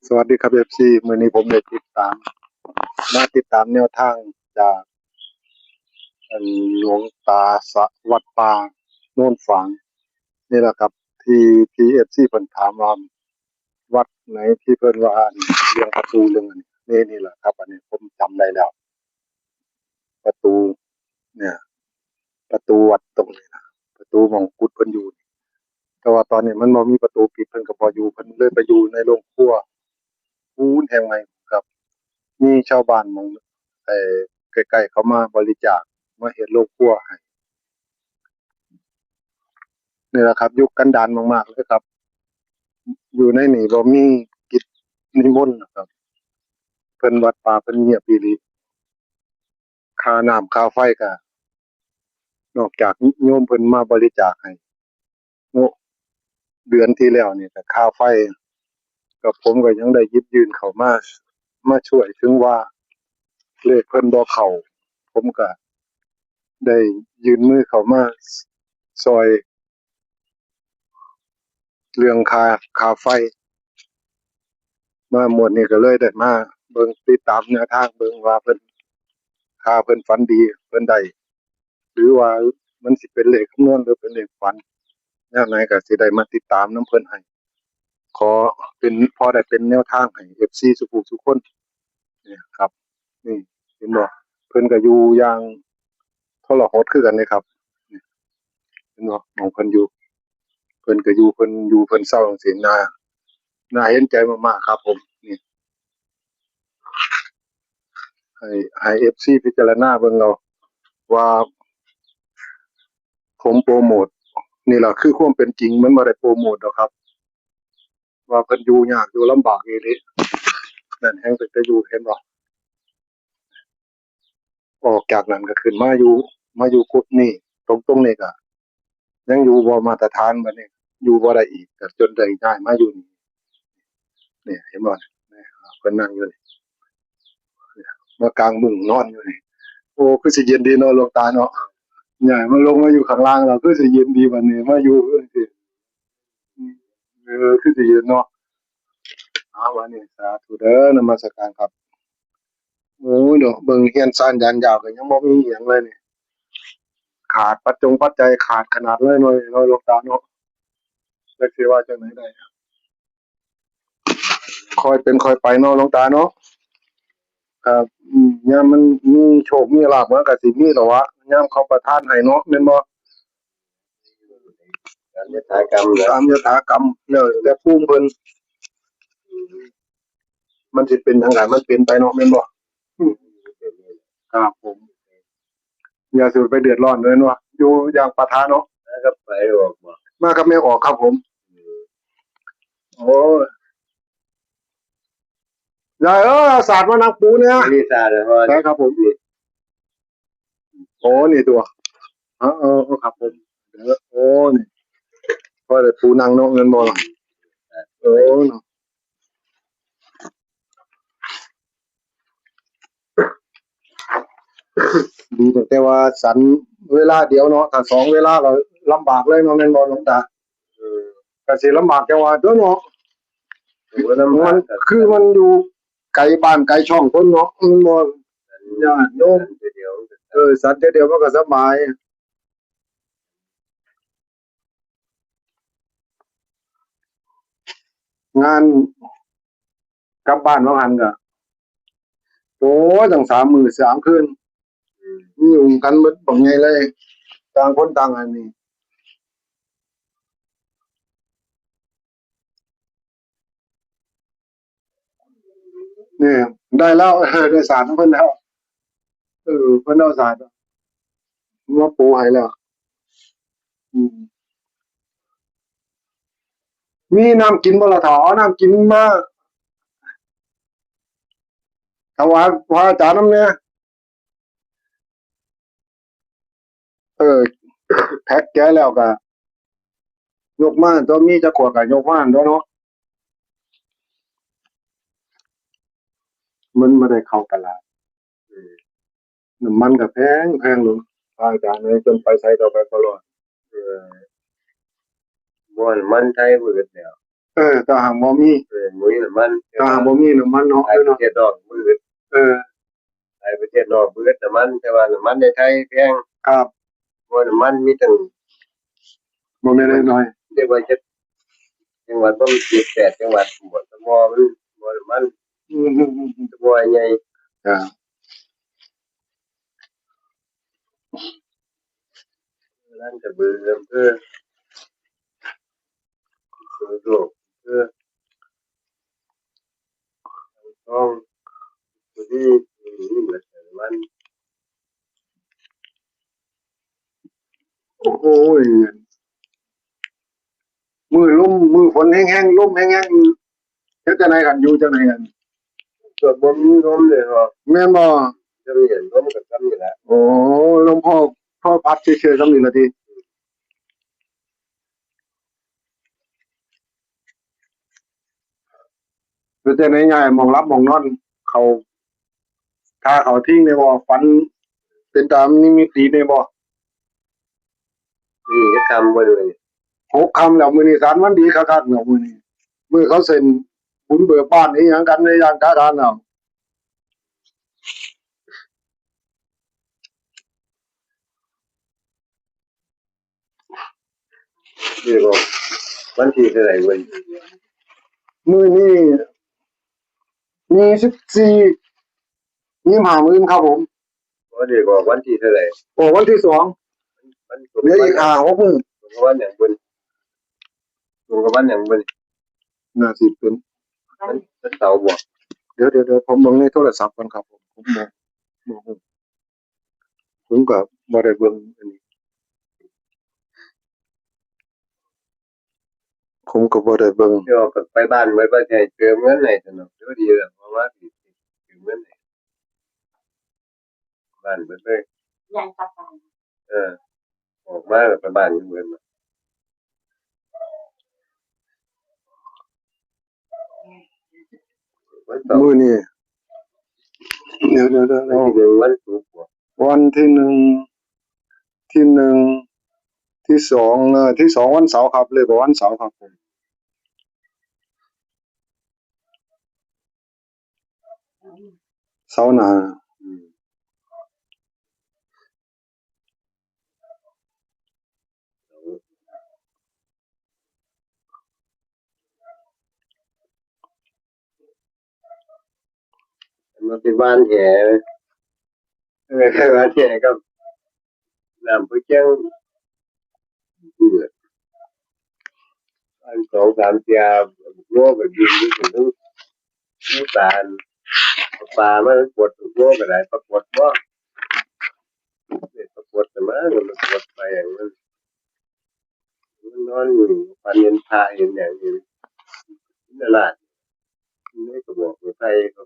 สวัสดีครับFC มื้อนี้ผมได้ติดตามแนวทางจากหลวงตาวัดป่าโน่นฝางนี่แหละครับที่ FC เพิ่นถามว่าวัดไหนที่เพิ่นว่าเรื่องประตูเรื่องอันนี่แหละครับอันนี้ผมจำได้แล้วประตูเนี่ยประตูวัดตรงนี้นะประตูหม้องกุดเพิ่นอยู่แต่ว่าตอนนี้มันบ่มีประตูปิดเพิ่นก็บ่อยู่เพิ่นเลยไปอยู่ในโรงครัวปูนแห่งใหม่ครับมีชาวบ้านหม้องเอ่อใกล้ๆเขามาบริจาคมาเฮ็ดโรงครัวให้นี่แหละครับยุคกันดารมากๆเลยครับอยู่ในนี่บ่มีกิจนิมนต์นะครับเพิ่นวัดป่าเพิ่นเงียบอีหลีค่าน้ำค่าไฟก็นอกจากโยมเพิ่นมาบริจาคให้โอ้เดือนที่แล้วนี่ก็ค่าไฟก็ผมก็ยังได้หยิบยื่นเข้ามาช่วยถึงว่าเลขเพิ่นบ่เข้าผมก็ได้ยื่นมือเข้ามาช่วยเรื่องค่าไฟมาหมดนี่ก็เลยได้มาเบิ่งติดตามแนวทางเบิ่งว่าเพิ่นฝันดีเพิ่นได้หรือว่ามันสิเป็นเลขคำนวณหรือเป็นเลขฝันแนวไหนก็สิได้มาติดตามนำเพิ่นให้ขอเป็นพอได้เป็นแนวทางให้ FC ทุกผู้ทุกคนเนี่ยครับนี่เห็นบ่เพิ่นก็อยู่อย่างทรหดคือกันเดะครับนี่เห็นบ่หม้องเพิ่นอยู่เพิ่นก็อยู่เพิ่นเซาจั่งซี้น่าเห็นใจมากๆครับผมนี่ให้ FC พิจารณาเบิ่งเอาว่าผมโพรโมตนี่ล่ะคือความเป็นจริงมันบ่ได้โพรโมตดอกครับว่าเพิ่นอยู่ยากอยู่ลำบากอีหลีนั่นแฮ่งเป็นตาอยู่เห็นบ่ออกจากนั้นก็ขึ้นมาอยู่กุดนี้ตรงนี้ก็ยังอยู่บ่มาตรฐานบัดนี้อยู่บ่ได้อีกก็จนได้ย้ายมาอยู่นี่เห็นบ่นี่เพิ่นนั่งอยู่นี่มากางมุ้งนอนอยู่นี่โอ้คือสิเย็นดีเนาะหลวงตาเนาะย้ายมาลงมาอยู่ข้างล่างแล้วคือสิเย็นดีบัดนี้มาอยู่จังซี่คือสิเย็นเนาะวันนี้สาธุเด้อนมัสการครับโอ้ยเนาะเบิ่งเฮียนซ่านยานยาวก็ยังบ่มีอิหยังเลยนี่ขาดปัจจัยขาดขนาดเลยเนาะหลวงตาเนาะจักสิว่าจังไดได้ค่อยเป็นค่อยไปเนาะหลวงตาเนาะครับยามมันมีโชคมีลาภมันก็สิมีแหล้ววะยามเขาประทานให้เนาะแม่นบ่ตามยถากรรมแล้วแต่ภูมิเพิ่นมันสิเป็นจังไดมันเป็นไปเนาะแม่นบ่อืมครับผมอย่าสิไปเดือดร้อนเลยเนาะอยู่อย่างปะทะเนาะครับไปออกบ่มากับแม่ออกครับผมโอ้ยยายศาสตร์มานังปูเนี่ยนี่ศาสตร์ใช่ครับผมโอ้นี่ตัวครับผมโอ้นี่พอได้ปูนังเนาะเงินบ่ล่ะโอ้เนาะดีตั้งแต่ว่าสันเวลาเดียวเนาะถ้า2เวลาก็ลำบากเลยเนาะแม่นบ่หลวงตาก็สิลำบากจังว่าเด้อเนาะมันคือมันอยู่ไกลบ้านไกลช่องคนเนาะมันบ่ญาติโยมสันเดียวมันก็สบายงานกลับบ้านว่าหั่นก็โอ้ยตั้ง3มื้อ3คืนยุ่งกันเบิดบักใหญ่เลยต่างคนต่างอันนี้เนี่ยได้แล้วได้สารของเพิ่นแล้วเพิ่นเอาสารมาปูให้แล้วอืมมีน้ำกินบ่ล่ะเฒ่าเอาน้ำกินมาถวายพระอาจารย์นำแหน่เออแพ็กแกะแล้วก็ยกมาตัวมีจักขวดก็ยกมาตั่วเนาะมันบ่ได้เข้าตลาดน้ำมันก็แพงลงพระอาจารย์เอ้ยจนไปไสก็ไปบ่รอดบ่มันไทยเบิดแล้ว ถ้าหากบ่มีมุ้ยน้ำมันถ้าหากบ่มีน้ำมันเนาะไทยประเทศนอกมืดเออไทยประเทศนอกมืดน้ำมันแต่ว่าน้ำมันในไทยแพงครับเพราะน้ำมันมีตั้งบ่แม่นน้อยเรียกว่าจะจังหวัดต้อง7-8จังหวัดหมดสมอมันบ่น้ำมันอืมสมอใหญ่จ้ะร้านกระบืออำเภอสุโขทัยอำเภอท้องสุรีนี่เหมือนน้ำมันโอ้โหมือฝนแห้งๆลมแห้งๆเฮ็ดจังไดกันอยู่จังไดกันก็บ่มีลมเลยเนาะแม่นบ่จะมีลมก็ซ้ำนี่แหละโอ้ลมพ่อพัดเฉยๆซ้ำนี่ล่ะติเป็นจังได๋ย้ายหม้องหลับหม้องนอนเขาถ้าเขาทิ้งได้บ่ฝันเป็นตามนิมิตดีได้บ่นี่จะทำบ่ด้วย6ค่ำแล้วมื้อนี้สารวันดีคักๆแล้วมื้อนี้มื้อเขาเซ็นบุญเบิกบ้านอีหยังกันในย่านทาการแล้วนี่ก็วันที่เท่าไหร่เว้ยมื้อนี้24 25มื้อครับผม วันนี้ก็วันที่เท่าไหร่โอ้วันที่2มันเหลืออีก5-6มื้อตรงกับวันอย่างเบิ่นตรงกับวันอย่างเบิ่นน่าสิเป็น วันเสาร์บ่เดี๋ยวผมเบิ่งในโทรศัพท์ก่อนครับผมบ่ฮู้ผมก็บ่ได้เบิ่งอันนี้ผมก็บ่ได้เบิ่งเดี๋ยวก็ไปบ้านเหมือนว่าจะให้เติมเงินให้ซั่นเนาะเดี๋ยวดีแล้วเพราะว่าสิเติมเงินให้บ้านเบิดเลยยังกลับไปเออออกมาแล้วไปบ้านเบิดน่ะวันเสาร์มื้อนี้เดี๋ยววันที่หนึ่งวันศุกร์บ่ วันที่1ที่1ที่2ที่2วันเสาร์ครับเลยบ่วันเสาร์ครับผมเสาร์หน้าอืมมันเป็นบ้านแหบ้านแหกับน้ำผู้เจ้าเดือดอัน2-3เที่ยโลก็กินอยู่ถึงน้ำตาลปลามันปวดโลก็ได้ปรากฏบ่นี่ปรากฏแต่มามันปวดไปอย่างนั้นมันนอนอยู่ฝันเห็นพระเห็นอย่างนี้นั่นล่ะนี่ก็บอกว่าไทยก็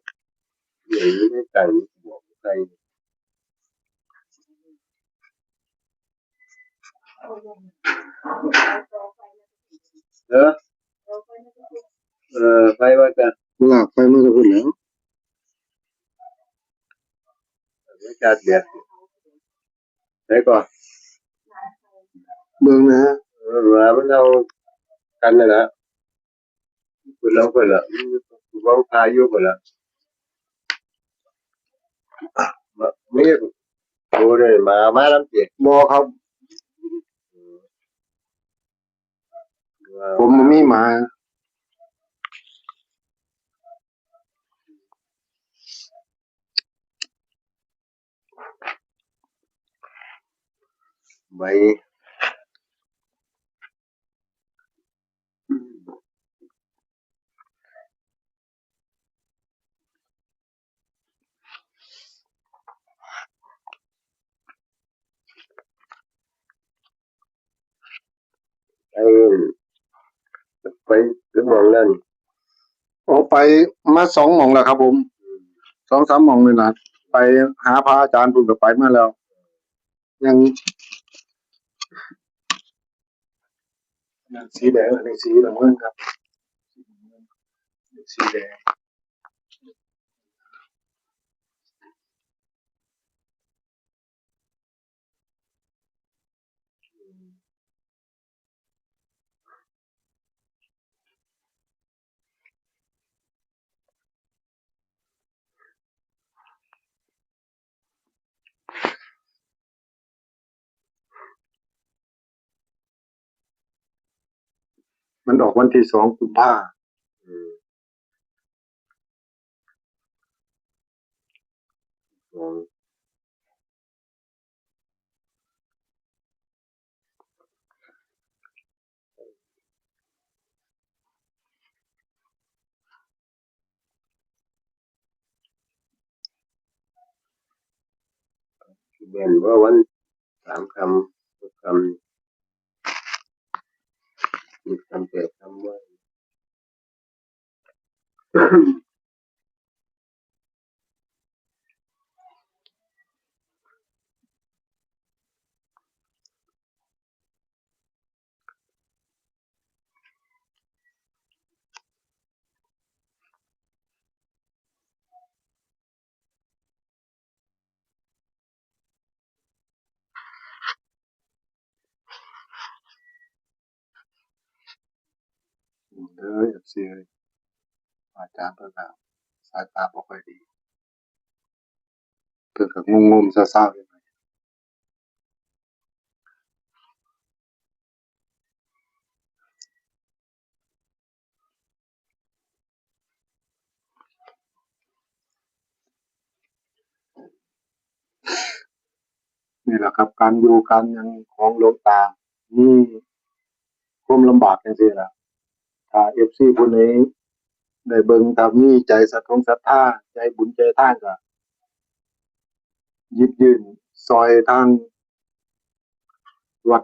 อย่างนี้ไม่ต่างบอกว่าไทยเออไปว่าจะลากไปมันก็พุ่นแล้วไม่จัดเบียดใช่ก่อนเบิ่งนะฮะว่ามันเอากันนั่นล่ะคุณเราคนละวางพายุคนละนี่โอ้ยมาลำเจียบ่ครับผมบ่มีหมาใบไอ้ไปถึงมองนั่นโอ้ไปมา2หม้องแล้วครับผม2-3หม้องนี่ล่ะไปหาพระอาจารย์พุ่นก็ไปมาแล้วยังนั่นสีแดงอันนี้สีน้ำเงินครับสีแดง มันออกวันที่2 กุมภาพันธ์ อืมอืมที่เป็นว่าวัน3 คำ6 คำมีคำ8 คำว่า เด้อ FC อาจารย์เพิ่นก็สายตาบ่ค่อยดีเพิ่นก็งงๆเซาๆอยู่นี่แหละครับการอยู่การหยังของหลวงตามีความลำบากจังซี่ล่ะถ้า FC ผู้ใดได้เบิ่งถ้ามีใจศรัทธาใจบุญใจทานก็หยิบยื่นช่วยทางวัด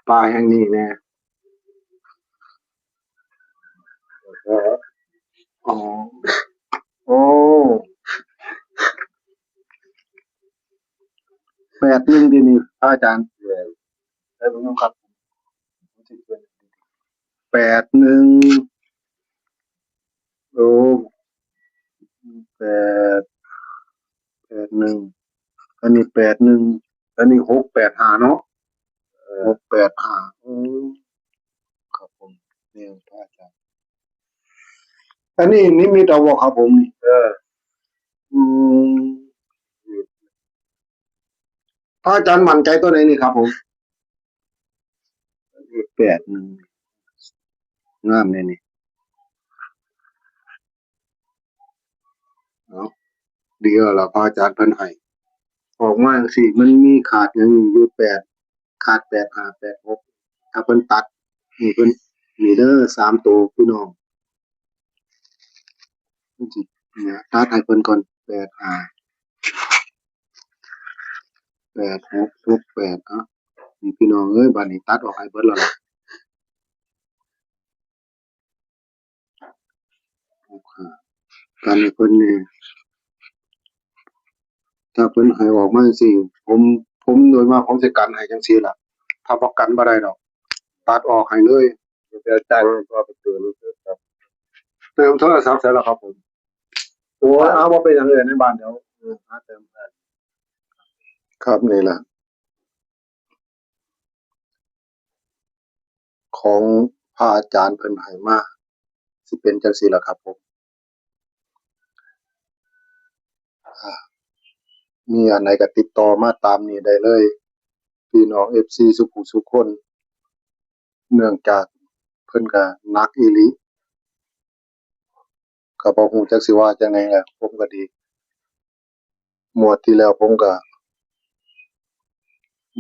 ป่าแห่งนี้แหน่ ก็ อ๋อโอ้81ที่นี่พระอาจารย์ เรียน ได้เบิ่งครับ81โอ้แปด81อันนี้81อันนี้685เนาะ685ครับผมนี่พระอาจารย์อันนี้นิมิตเอาบ่ครับผมนี่อืมพระอาจารย์มั่นใจตัวไหนนี่ครับผม81งามแน่นี่เนาะดีแล้วล่ะพระอาจารย์เพิ่นให้ออกมาจังซี่มันมีขาดหยังอยู่8ขาด85 86ถ้าเพิ่นตัดนี่เพิ่นนี่เด้อ3ตัวพี่น้องเพิ่นสิเนี่ยตัดให้เพิ่นก่อน85 86 68นี่พี่น้องเอ้ยบัดนี้ตัดออกให้เบิดแล้วล่ะ65กันให้เพิ่นนี่ถ้าเพิ่นให้ออกมาจังซี่ผมโดยมากผมสิกันให้จังซี่ล่ะถ้าบ่กันบ่ได้ดอกตัดออกให้เลย จะตั้งก็ประตูนี้ครับ เติมโทรศัพท์เสร็จแล้วครับผมโอ้ยเอาบ่เป็นหยังเลยในบ้านเดี๋ยวหาเติมให้ครับนี่ล่ะของพระอาจารย์เพิ่นให้มาสิเป็นจังซี่ล่ะครับผมมีอันไหนก็ติดต่อมาตามนี้ได้เลยพี่น้อง FC สุขุสุขคนเนื่องจากเพิ่นก็หนักอีหลีก็บ่ฮู้จักสิว่าจั่งใดแหละผมก็ดีงวดที่แล้วผมก็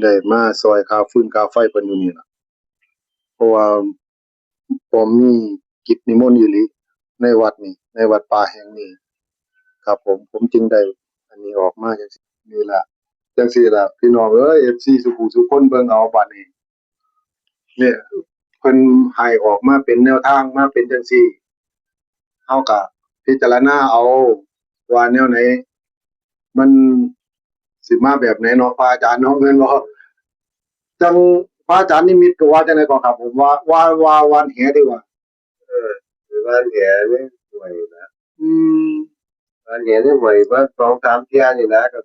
ได้มาช่วยค่าฟืนค่าไฟเพิ่นอยู่นี่ล่ะเพราะว่าผมมีกิจนิมนต์อีหลีในวัดนี้ในวัดป่าแห่งนี้ครับผมจึงได้อันนี้ออกมาจังซี่นี่ล่ะจังซี่ล่ะพี่น้องเอ้ย FC สุขุสุขคนเบิ่งเอาบัดนี้เนี่ยเพิ่นให้ออกมาเป็นแนวทางมาเป็นจังซี่เฮาก็พิจารณาเอาว่าแนวไหนมันสิมาแบบไหนเนาะพระอาจารย์เนาะแม่นบ่จังพระอาจารย์นิมิตก็ว่าจังได๋ก็ครับผมว่าวันแหดีกว่าหรือว่าเหรียญนี่หวยนะ อืมว่าเหรียญนี่หวยว่า2-3 เที่ยนี่นะก็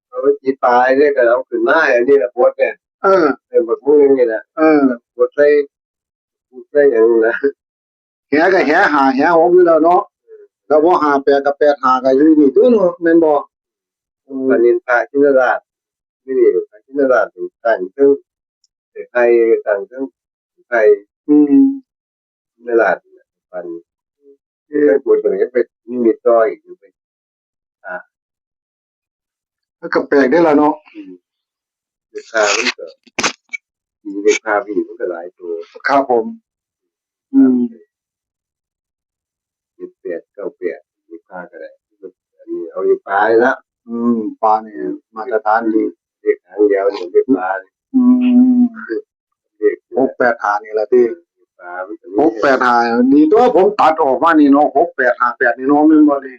เอาไปจีปลายเนี่ยก็เอาขึ้นมาอันนี้แหละปวดเนี่ยเป็นบักมุ้งนี่แหละปวดใส่อย่างนี้นะแหก็แห5แห6อยู่แล้วเนาะแล้วบ่58กับ85ก็อยู่นี่ตัวเนาะแม่นบ่วันนี้พระชินราชนี่พระชินราชตั้งซึ่งไทยตั้งซึ่งไทย อืม ในหลาดฟันได้ปวดตรงนี้ไปนี่มีต้อยอยู่ไปอ่า แล้วก็แปลกได้ละเนาะ เด็กพามันก็มีเด็กพาผีมันก็หลายตัว ครับผม อืม 18 98เด็กพาก็ได้อันนี้เอาเด็กพาเลยละ ปลาเนี่ยมาตรฐานดี เด็กหางยาวเนี่ยเด็กพา อืม เด็ก 685นี่แหละที่ เด็กพามันก็มี 685นี่ตัวผมตัดออกมานี่เนาะ6858นี่เนาะแม่นบ่นี่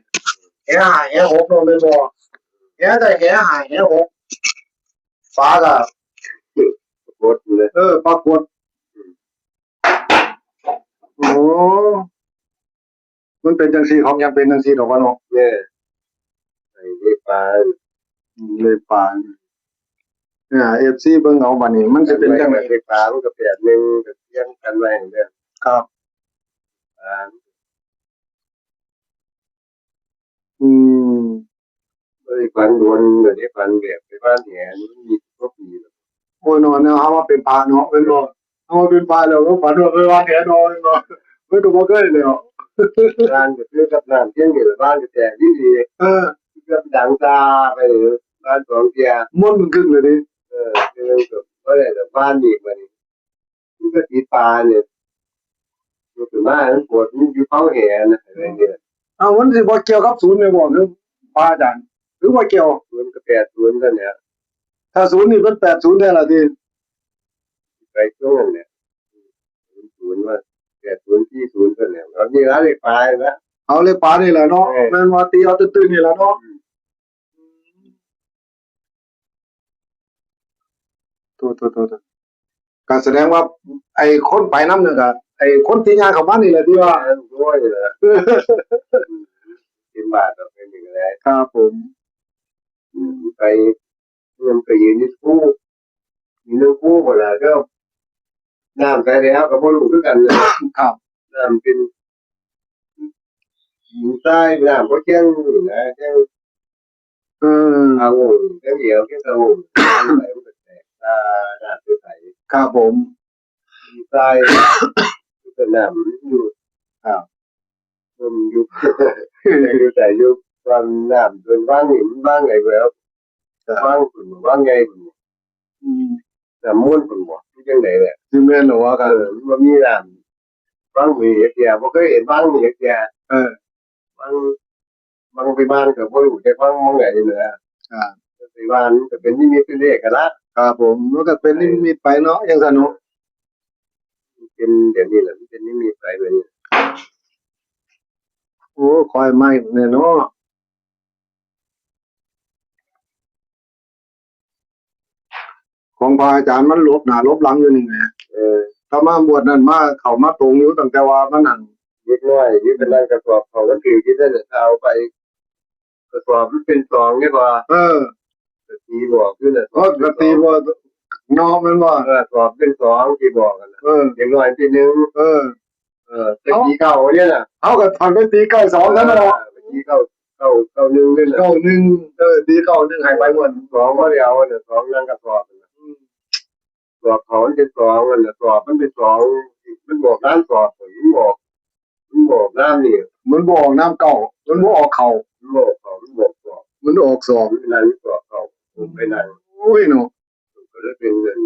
แห5แห6เนาะแม่นบ่แหได้แห5แห6ฟ้าก็ ปวดเลย ปรากฏโอ้มันเป็นจังซี่ของยังเป็นจังซี่ดอกว่าเนาะ เนี่ยไอ้เด็กพา เลยปานเนี่ย FC เบิ่งเอาบัดนี้มันสิเป็นจังได๋ เด็กพามันก็8 1ก็เที่ยงกันไว้เนี่ย ครับ อ่า อืม ไม่ได้ฟันโดนเดี๋ยวนี้ฟันแบบไปบ้านแหนมันมีก็ปีแล้ว โอ้ยเนาะเนี่ยเฮาว่าเป็นพระเนาะแม่นบ่เฮาว่าเป็นพระแล้วก็ฝันว่าไปวางแหนอนเนาะไม่ต้องบ่เคยเลยเนาะ บ้านก็คือกับน้ำเที่ยงนี่แหละบ้านก็แตกดี ก็ดังตาไปเลยบ้านสองเทีย ม่วนมึงครึ่งเลยดิ คือแบบก็ได้แต่บ้านอีกมานี่มันก็ตีปลาเนี่ยมันถึงมามันปวดมันอยู่เผาแหนอะไรเนี่ย อ้าวมันสิบ่เกี่ยวกับศูนย์เลยบ่หรือพระอาจารย์หรือว่าเกี่ยว มันก็80กันเนี่ย ถ้าศูนย์นี่เพิ่น80ได้ล่ะติ ไปช่วงเนี่ย0ว่า80 40กันเนี่ยเอานี่ละเลยปลานะ เอาเลยปลานี่แหละเนาะแม่นว่าตีเอาตื้นๆนี่แหละเนาะโตๆก็แสดงว่าไอ้คนไปนำเนี่ยก็ไอ้คนที่ย่างเข้ามานี่แหละที่ว่า ด้วยเลยกินบาทเราเป็นอย่างไร ครับผม ไปมันไปยืนที่คู่มีเรื่องคู่หมดแล้วก็น้ำไปแล้วก็บ่รู้คือกันเลย ครับ น้ำเป็นหินใต้น้ำก็แจ้งอยู่นะแจ้ง เออ เอาแจ้งเดียวแค่เอาไหลมันแตกตาน้ำใส ครับผม หินใต้ก็น้ำอยู่ ครับ มันอยู่อยู่แต่อยู่ตอนน้ำเป็นว่างหินว่างไงแล้วว่างฝุ่นว่างไง อืม น้ำม้วนฝุ่นหมดที่จังไหนแหละ สิแม่นเหรอว่ากัน มันมีน้ำว่างมีเดียวบ่เคยเห็นว่างมีเดียว บางไปบ้านก็บ่รู้จักว่างมองไหนนี่นะไปบ้านก็เป็นนิมิตเป็นเลขกันละ ครับผมมันก็เป็นนิมิตไปเนาะจังซั่นเนาะ เป็นเดี๋ยวนี้แหละมันเป็นนิมิตไปแบบนี้ โอ้คอยไหม้แน่เนาะของพระอาจารย์มันหลบหน้าหลบหลังอยู่นี่แหมถ้ามาบวชนั่นมาเข้ามาตรงอยู่ตั้งแต่ว่ามันนั่น เล็กน้อยนี่เป็นนั่งกระสอบเขาก็คือที่ได้เอาไปกระสอบมันเป็นซองนี่บ่ตีบอกคือน่ะ ก็ตีบ่เนาะแม่นบ่ สอบเป็นซองที่บอกกันนะเด็กน้อยที่นึงตะกี้เก่าเนี่ยน่ะ เอาก็ทำเป็นตี92นั่นเนาะ ตะกี้เก่านึงนี่น่ะ 91ตี91ให้ไปหมด สองบ่ได้เอาน่ะสองนั่งกระสอบสอบเขาเป็นสองอันน่ะสอบมันเป็นสองมันบอกด้านสอบมันบอกด้านนี่ มันบ่ออกน้ำเก่ามันบ่ออกเข้า มันบอกเขามันบอกสอบ มันออกสอง นั่นสอบเขาไปนั่น โอ้ยเนาะ ก็เลยเป็นเงิน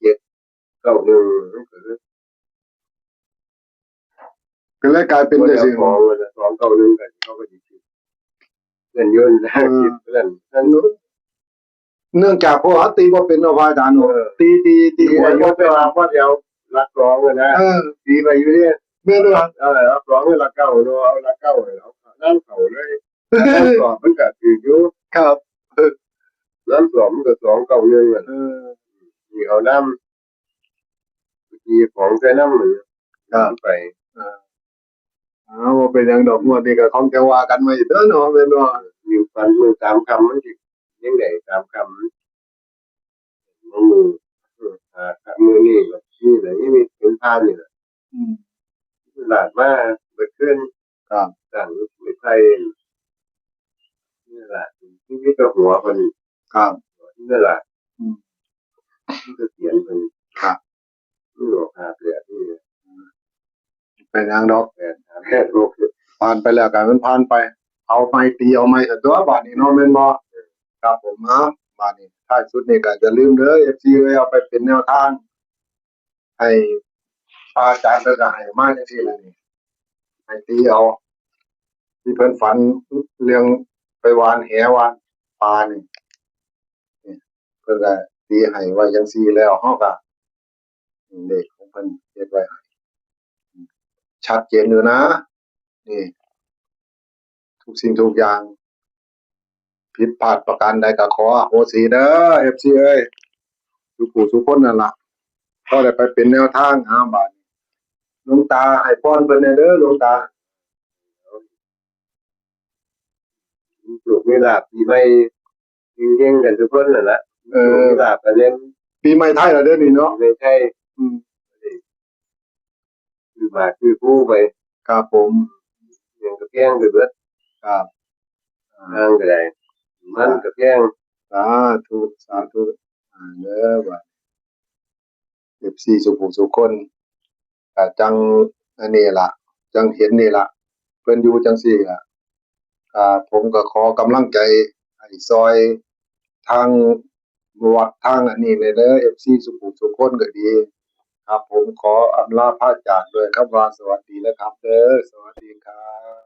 791มันก็เลย ก็เลยกลายเป็นจังซี่ ของ291กันเขาก็สิคิดเงินเยอะนะคิดเงิน เนื่องจากพวกเขาตีบ่เป็นเนาะพระอาจารย์เนาะตี ที่ หัว ว่า โย ย ก ก ไป ไปวางว่าเดียวรักร้องนะตีไปอยู่เนี่ย แม่นบ่ รักร้องให้รักเก่าเนาะรักเก่าเลยเอาน้ำเขาเลยน้ำสอบมันก็ถืออยู่ ครับ น้ำสอบมันก็291อ่ะนี่เอาน้ำที่ของใส่น้ำเลยไป ว่าเป็นหยังดอกงวดนี่ก็คงจะว่ากันมาอีกเด้อเนาะแม่นบ่ มีฟันมือ3 คำมันสิยังไง3 คำมือมือนี่แบบนี่แหละนี่มีเป็นพานนี่แหละหลาดมาเบิดขึ้น ครับ สั่งไม่ใช่นี่แหละที่มีตัวหัวคน ครับ นี่แหละที่เสียนคน ครับ นี่หลอกหาเปลือกนี่ เป็นหยังดอก 8 3 8 6 ผ่านไปแล้วกันมันผ่านไป เอาไม้ตีเอาไม้แต่ตัวบาดนี้เนาะแม่นบ่ครับผมบาดนี้ท้ายสุดนี่ก็อย่าลืมเด้อ FC เอ้ยเอาไปเป็นแนวทางให้พระอาจารย์เพิ่นก็ให้มาจังซี่แหละนี่ให้ตีเอาที่เพิ่นฝันเรื่องไปหวานแหหวานปลานี่เพิ่นก็ตีให้ไว้จังซี่แล้วเฮาก็เลขของเพิ่นเฮ็ดไว้ให้ชัดเจนอยู่นะนี่ทุกสิ่งทุกอย่างผิดพลาดประการใดก็ขออโหสิเด้อ FC เอ้ยทุกผู้ทุกคนนั่นล่ะก็ได้ไปเป็นแนวทางบาดนี้หลวงตาให้พรเพิ่นแน่เด้อหลวงตา ปลูกมีลาบปีใหม่เก่งๆกันทุกคนนั่นล่ะปลูกมีลาบกันเล่น ปีใหม่ไทยแล้วเด้อนี่เนาะ ไม่ใช่ อืม คือมาคือผู้ไป ครับผม ยังก็แพงคือเบิด ครับ ทางก็ได้มันก็แพง สาธุสาธุเด้อบัด FC สุขุสุขคนก็จังอันนี้ล่ะจังเห็นนี่ล่ะเพิ่นอยู่จังซี่ล่ะผมก็ขอกำลังใจให้ซอยทางวัดทางอันนี้เลยเด้อ FC สุขุสุขคนก็ดี ครับผมขออำลาพระจากด้วยคำว่าสวัสดีนะครับเด้อสวัสดีครับ